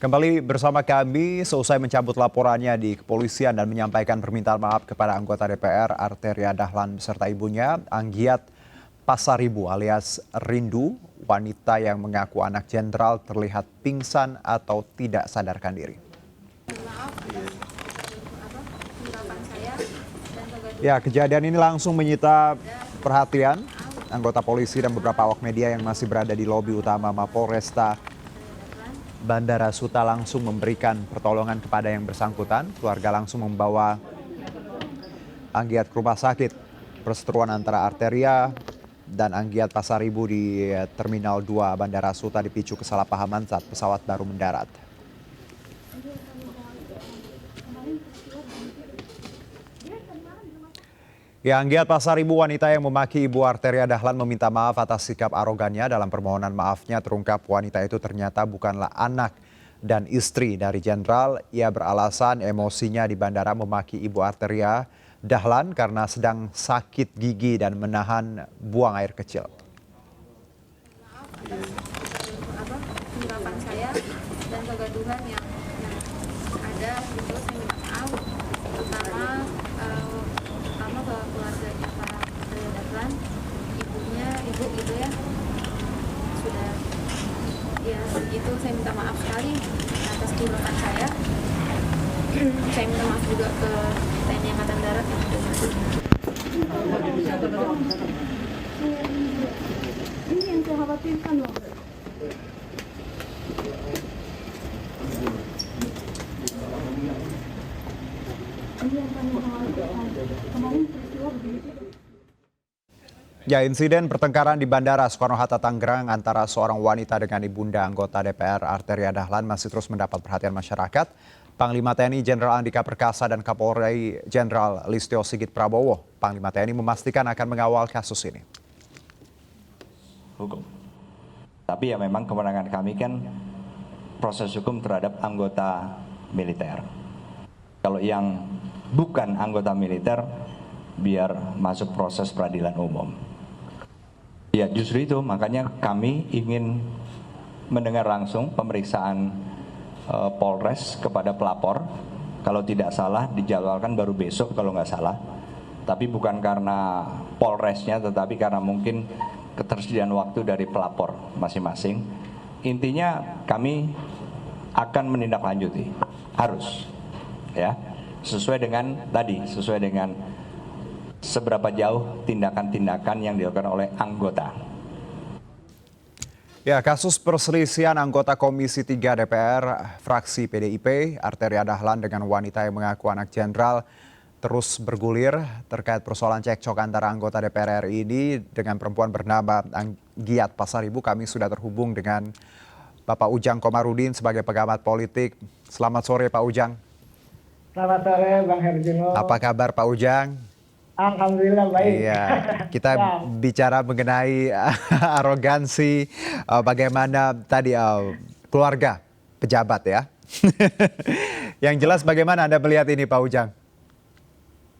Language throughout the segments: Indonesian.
Kembali bersama kami seusai mencabut laporannya di kepolisian dan menyampaikan permintaan maaf kepada anggota DPR Arteria Dahlan beserta ibunya, Anggiat Pasaribu alias Rindu, wanita yang mengaku anak jenderal terlihat pingsan atau tidak sadarkan diri. Ya, kejadian ini langsung menyita perhatian anggota polisi dan beberapa awak media yang masih berada di lobi utama Mapolresta Bandara Suta langsung memberikan pertolongan kepada yang bersangkutan. Keluarga langsung membawa Anggiat ke rumah sakit. Perseteruan antara Arteria dan Anggiat Pasaribu di Terminal 2 Bandara Suta dipicu kesalahpahaman saat pesawat baru mendarat. Ya, Anggiat Pasaribu, wanita yang memaki Ibu Arteria Dahlan, meminta maaf atas sikap arogannya. Dalam permohonan maafnya terungkap wanita itu ternyata bukanlah anak dan istri dari jenderal. Ia beralasan emosinya di bandara memaki Ibu Arteria Dahlan karena sedang sakit gigi dan menahan buang air kecil. Ungkapan saya dan kegaduhan yang ada itu, saya minta maaf terutama ke keluarganya Pak Arteria Dahlan, ibu gitu ya, sudah ya itu saya minta maaf sekali atas tindakan saya. Saya minta maaf juga ke TNI Angkatan Darat yang sudah masuk. Ini yang saya khawatirkan loh. Ya, insiden pertengkaran di Bandara Soekarno-Hatta Tangerang antara seorang wanita dengan ibunda anggota DPR Arteria Dahlan masih terus mendapat perhatian masyarakat. Panglima TNI Jenderal Andika Perkasa dan Kapolri Jenderal Listio Sigit Prabowo, Panglima TNI memastikan akan mengawal kasus ini. Hukum. Tapi ya memang kewenangan kami kan proses hukum terhadap anggota militer. Kalau yang bukan anggota militer, biar masuk proses peradilan umum. Ya justru itu makanya kami ingin mendengar langsung pemeriksaan Polres kepada pelapor. Kalau tidak salah dijadwalkan baru besok kalau nggak salah. Tapi bukan karena Polresnya, tetapi karena mungkin ketersediaan waktu dari pelapor masing-masing. Intinya kami akan menindaklanjuti, harus, ya, sesuai dengan seberapa jauh tindakan-tindakan yang dilakukan oleh anggota. Ya, kasus perselisihan anggota Komisi 3 DPR fraksi PDIP Arteria Dahlan dengan wanita yang mengaku anak jenderal terus bergulir terkait persoalan cekcok antara anggota DPR RI ini dengan perempuan bernama Anggiat Pasaribu. Kami sudah terhubung dengan Bapak Ujang Komarudin sebagai pengamat politik. Selamat sore Pak Ujang. Selamat sore Bang Herjino. Apa kabar Pak Ujang? Alhamdulillah baik. Iya, kita bicara mengenai arogansi, bagaimana tadi keluarga pejabat ya. Yang jelas bagaimana Anda melihat ini Pak Ujang?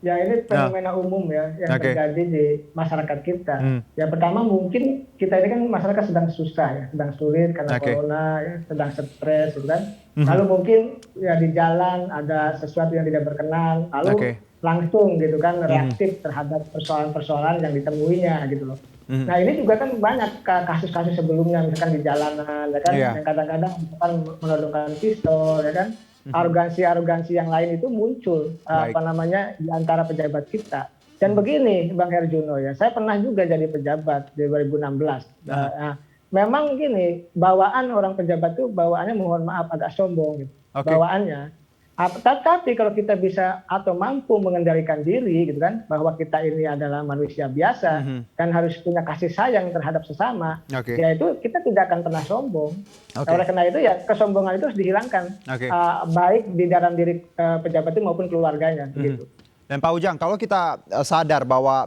Ya ini fenomena umum ya yang terjadi di masyarakat kita. Ya pertama mungkin kita ini kan masyarakat sedang susah ya, sedang sulit karena corona, ya, sedang stres gitu kan. Lalu mungkin ya di jalan ada sesuatu yang tidak berkenan, lalu langsung gitu kan reaktif terhadap persoalan-persoalan yang ditemuinya gitu loh. Nah ini juga kan banyak kasus-kasus sebelumnya misalkan di jalanan ya kan, yang kadang-kadang misalkan menodongkan pistol ya kan, arogansi-arogansi yang lain itu muncul di antara pejabat kita. Dan begini Bang Herjuno ya, saya pernah juga jadi pejabat di 2016. Memang gini, bawaan orang pejabat itu bawaannya mohon maaf agak sombong gitu. Bawaannya. Tapi kalau kita bisa atau mampu mengendalikan diri gitu kan, bahwa kita ini adalah manusia biasa dan harus punya kasih sayang terhadap sesama, ya itu kita tidak akan pernah sombong. Oleh karena itu ya kesombongan itu harus dihilangkan, baik di dalam diri pejabat itu maupun keluarganya. Gitu. Dan Pak Ujang, kalau kita sadar bahwa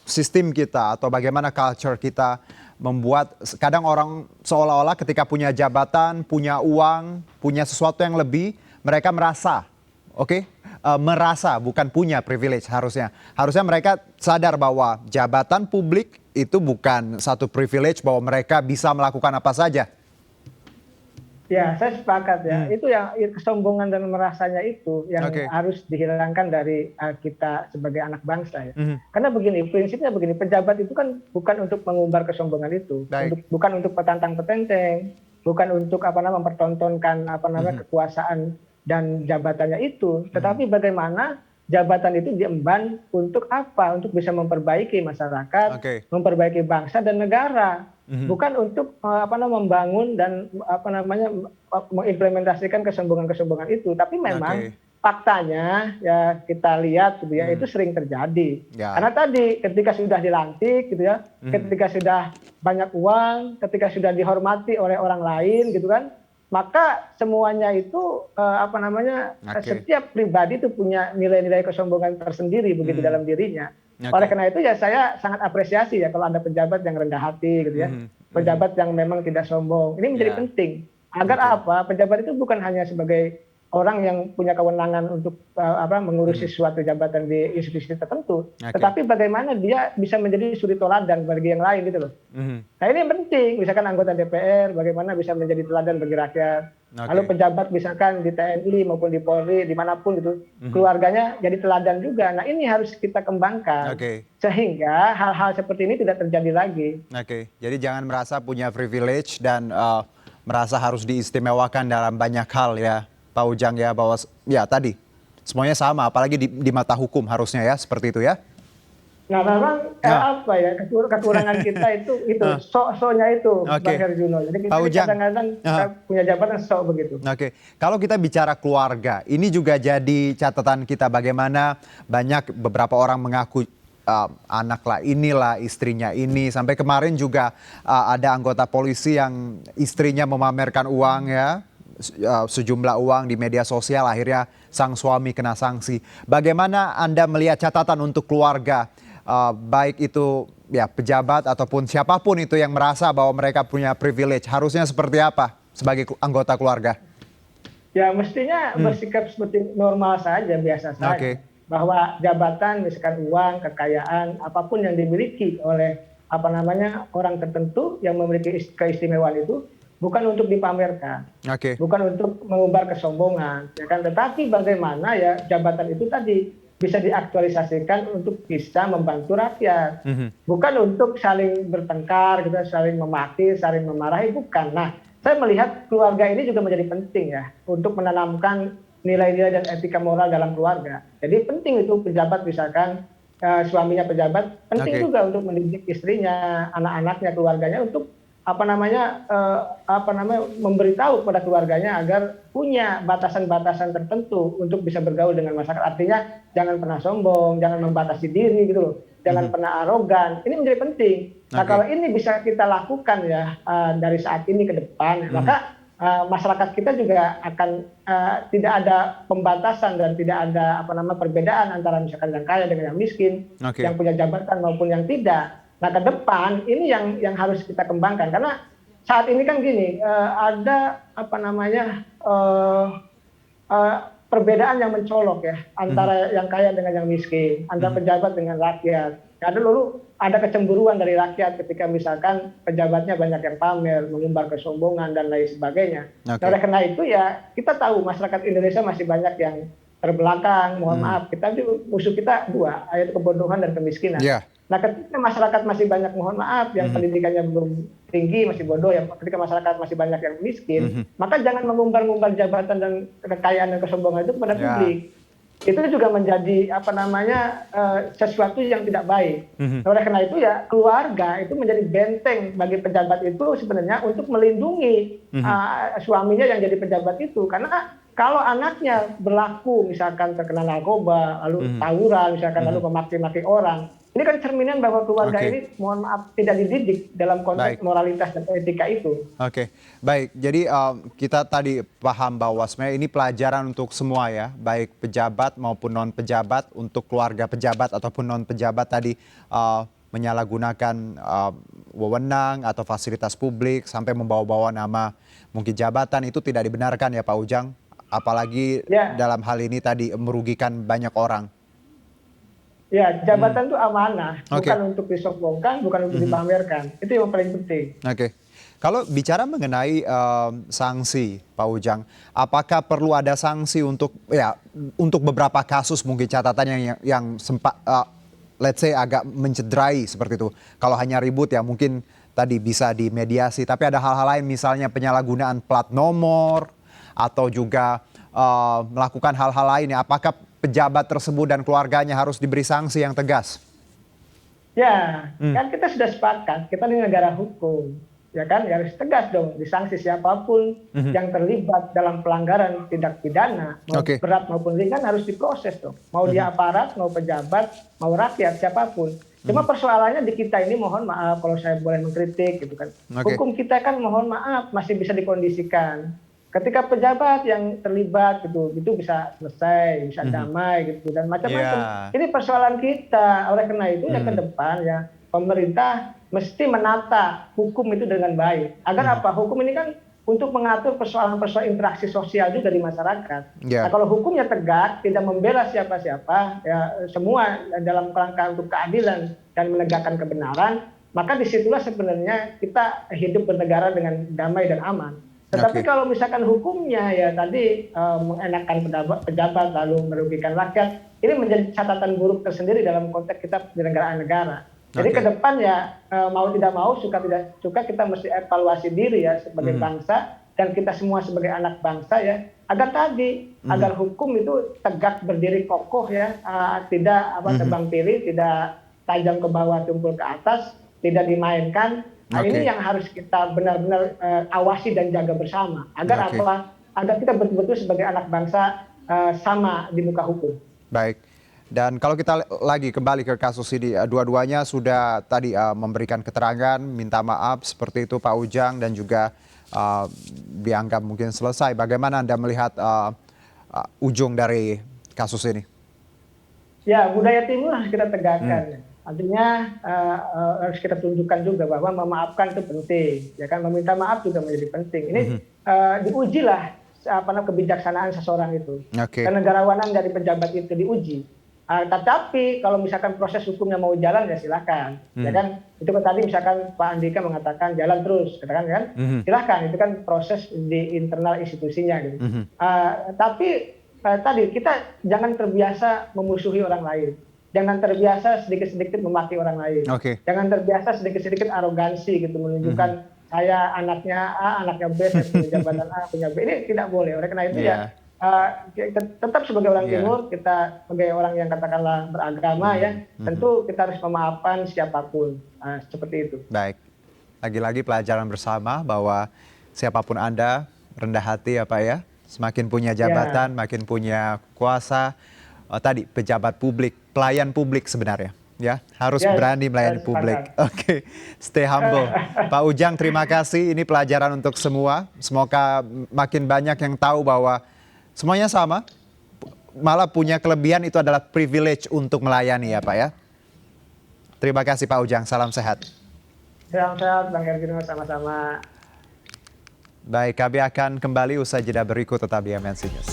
sistem kita atau bagaimana culture kita membuat kadang orang seolah-olah ketika punya jabatan, punya uang, punya sesuatu yang lebih, mereka merasa, merasa bukan punya privilege harusnya. Harusnya mereka sadar bahwa jabatan publik itu bukan satu privilege bahwa mereka bisa melakukan apa saja. Ya, saya sepakat ya. Itu yang kesombongan dan merasanya itu yang harus dihilangkan dari kita sebagai anak bangsa ya. Karena begini, prinsipnya begini, pejabat itu kan bukan untuk mengumbar kesombongan itu, bukan untuk petantang-petenteng, bukan untuk mempertontonkan kekuasaan dan jabatannya itu, tetapi bagaimana jabatan itu diemban untuk apa? Untuk bisa memperbaiki masyarakat, memperbaiki bangsa dan negara. Bukan untuk membangun dan mengimplementasikan kesombongan-kesombongan itu, tapi memang faktanya ya kita lihat gitu ya, itu sering terjadi. Karena tadi ketika sudah dilantik gitu ya, ketika sudah banyak uang, ketika sudah dihormati oleh orang lain gitu kan, maka semuanya itu setiap pribadi itu punya nilai-nilai kesombongan tersendiri begitu dalam dirinya. Oleh karena itu ya saya sangat apresiasi ya kalau ada pejabat yang rendah hati gitu ya, pejabat yang memang tidak sombong. Ini menjadi penting agar apa? Pejabat itu bukan hanya sebagai orang yang punya kewenangan untuk mengurusi suatu jabatan di institusi tertentu, tetapi bagaimana dia bisa menjadi suri teladan bagi yang lain gitu loh. Nah ini penting, misalkan anggota DPR bagaimana bisa menjadi teladan bagi rakyat. Lalu pejabat misalkan di TNI maupun di Polri dimanapun gitu, keluarganya jadi teladan juga. Nah ini harus kita kembangkan sehingga hal-hal seperti ini tidak terjadi lagi. Jadi jangan merasa punya privilege dan merasa harus diistimewakan dalam banyak hal ya, Pak Ujang ya, bahwa ya tadi semuanya sama, apalagi di mata hukum harusnya ya, seperti itu ya. Nah memang kekurangan kita itu sok-soknya itu Bang Herjuno. Jadi kita kadang-kadang punya jabatan sok begitu. Kalau kita bicara keluarga, ini juga jadi catatan kita bagaimana banyak beberapa orang mengaku anak lah inilah istrinya ini, sampai kemarin juga ada anggota polisi yang istrinya memamerkan uang ya, sejumlah uang di media sosial, akhirnya sang suami kena sanksi. Bagaimana Anda melihat catatan untuk keluarga, baik itu ya pejabat ataupun siapapun itu yang merasa bahwa mereka punya privilege, harusnya seperti apa sebagai anggota keluarga? Ya mestinya bersikap seperti normal saja, biasa saja. Bahwa jabatan, misalkan uang, kekayaan, apapun yang dimiliki oleh orang tertentu yang memiliki keistimewaan itu bukan untuk dipamerkan, bukan untuk mengumbar kesombongan, ya kan? Tetapi bagaimana ya jabatan itu tadi bisa diaktualisasikan untuk bisa membantu rakyat, bukan untuk saling bertengkar, gitu, saling memaki, saling memarahi, bukan. Nah, saya melihat keluarga ini juga menjadi penting ya untuk menanamkan nilai-nilai dan etika moral dalam keluarga. Jadi penting itu pejabat misalkan suaminya pejabat, penting juga untuk mendidik istrinya, anak-anaknya, keluarganya untuk memberitahu kepada keluarganya agar punya batasan-batasan tertentu untuk bisa bergaul dengan masyarakat. Artinya jangan pernah sombong, jangan membatasi diri gitu loh, jangan pernah arogan. Ini menjadi penting. Nah kalau ini bisa kita lakukan ya dari saat ini ke depan, maka masyarakat kita juga akan tidak ada pembatasan dan tidak ada perbedaan antara misalkan yang kaya dengan yang miskin, yang punya jabatan maupun yang tidak. Nah ke depan ini yang harus kita kembangkan, karena saat ini kan gini, ada perbedaan yang mencolok ya antara yang kaya dengan yang miskin, antara pejabat dengan rakyat. Ada kecemburuan dari rakyat ketika misalkan pejabatnya banyak yang pamer, mengumbar kesombongan dan lain sebagainya. Oleh karena itu ya kita tahu masyarakat Indonesia masih banyak yang terbelakang. Mohon maaf, musuh kita dua, yaitu kebodohan dan kemiskinan. Nah ketika masyarakat masih banyak, mohon maaf, yang pendidikannya belum tinggi, masih bodoh, ya ketika masyarakat masih banyak yang miskin, maka jangan mengumbar-ngumbar jabatan dan kekayaan dan kesombongan itu kepada publik. Itu juga menjadi sesuatu yang tidak baik. Oleh karena itu ya keluarga itu menjadi benteng bagi pejabat itu sebenarnya untuk melindungi suaminya yang jadi pejabat itu. Karena kalau anaknya berlaku misalkan terkena narkoba, lalu tawuran misalkan, lalu memaki-maki orang, ini kan cerminan bahwa keluarga ini, mohon maaf, tidak dididik dalam konteks moralitas dan etika itu. Baik. Jadi kita tadi paham bahwa sebenarnya ini pelajaran untuk semua ya, baik pejabat maupun non pejabat, untuk keluarga pejabat ataupun non pejabat tadi menyalahgunakan wewenang atau fasilitas publik sampai membawa-bawa nama mungkin jabatan, itu tidak dibenarkan ya Pak Ujang, apalagi dalam hal ini tadi merugikan banyak orang. Ya, jabatan itu amanah, bukan untuk disombongkan, bukan untuk dipamerkan. Itu yang paling penting. Kalau bicara mengenai sanksi, Pak Ujang, apakah perlu ada sanksi untuk beberapa kasus mungkin catatan yang sempat let's say agak mencederai seperti itu. Kalau hanya ribut ya mungkin tadi bisa dimediasi, tapi ada hal-hal lain misalnya penyalahgunaan plat nomor atau juga melakukan hal-hal lain. Apakah pejabat tersebut dan keluarganya harus diberi sanksi yang tegas? Ya, kan kita sudah sepakat, kita di negara hukum. Ya kan, ya harus tegas dong, disanksi siapapun yang terlibat dalam pelanggaran tindak pidana, mau berat maupun ringan harus diproses dong. Mau dia aparat, mau pejabat, mau rakyat, siapapun. Cuma persoalannya di kita ini, mohon maaf kalau saya boleh mengkritik gitu kan. Hukum kita kan mohon maaf masih bisa dikondisikan. Ketika pejabat yang terlibat gitu, itu bisa selesai, bisa damai gitu dan macam-macam. Ini persoalan kita. Oleh karena itu ya ke depan ya pemerintah mesti menata hukum itu dengan baik. Agar apa? Hukum ini kan untuk mengatur persoalan-persoalan interaksi sosial juga di masyarakat. Nah, kalau hukumnya tegak, tidak membela siapa-siapa, ya semua dalam kerangka untuk keadilan dan menegakkan kebenaran, maka disitulah sebenarnya kita hidup bernegara dengan damai dan aman. Tetapi kalau misalkan hukumnya ya tadi mengenakan pejabat lalu merugikan rakyat, ini menjadi catatan buruk tersendiri dalam konteks kita negara. Jadi ke depan ya mau tidak mau, suka tidak suka kita mesti evaluasi diri ya sebagai bangsa dan kita semua sebagai anak bangsa ya agar hukum itu tegak berdiri kokoh ya, tidak tebang pilih, tidak tajam ke bawah tumpul ke atas, tidak dimainkan. Nah, ini yang harus kita benar-benar awasi dan jaga bersama agar agar kita betul-betul sebagai anak bangsa sama di muka hukum. Baik. Dan kalau kita lagi kembali ke kasus ini, dua-duanya sudah tadi memberikan keterangan, minta maaf seperti itu Pak Ujang dan juga dianggap mungkin selesai. Bagaimana Anda melihat ujung dari kasus ini? Ya, budaya timur harus kita tegakkan. Artinya harus kita tunjukkan juga bahwa memaafkan itu penting. Ya kan, meminta maaf juga menjadi penting. Ini diujilah kebijaksanaan seseorang itu. Kenegarawanan dari pejabat itu diuji. Tetapi kalau misalkan proses hukumnya mau jalan ya silakan, ya kan itu kan tadi misalkan Pak Andika mengatakan jalan terus, katakan kan, silakan itu kan proses di internal institusinya gitu. Tapi tadi kita jangan terbiasa memusuhi orang lain, jangan terbiasa sedikit-sedikit memaki orang lain, jangan terbiasa sedikit-sedikit arogansi gitu menunjukkan saya anaknya A, anaknya B, saya punya jabatan A, punya B, ini tidak boleh. Oleh karena itu ya. Tetap sebagai orang timur, kita sebagai orang yang katakanlah beragama ya, tentu kita harus memaafkan siapapun, seperti itu. Baik, lagi-lagi pelajaran bersama bahwa siapapun Anda rendah hati ya Pak ya, semakin punya jabatan, makin punya kuasa, tadi pejabat publik, pelayan publik sebenarnya. Ya, harus berani melayani publik. Stay humble. Pak Ujang, terima kasih. Ini pelajaran untuk semua. Semoga makin banyak yang tahu bahwa semuanya sama, malah punya kelebihan itu adalah privilege untuk melayani ya Pak ya. Terima kasih Pak Ujang, salam sehat. Salam sehat Bang Ergino, sama-sama. Baik, kami akan kembali usai jeda berikut tetap di MNC News.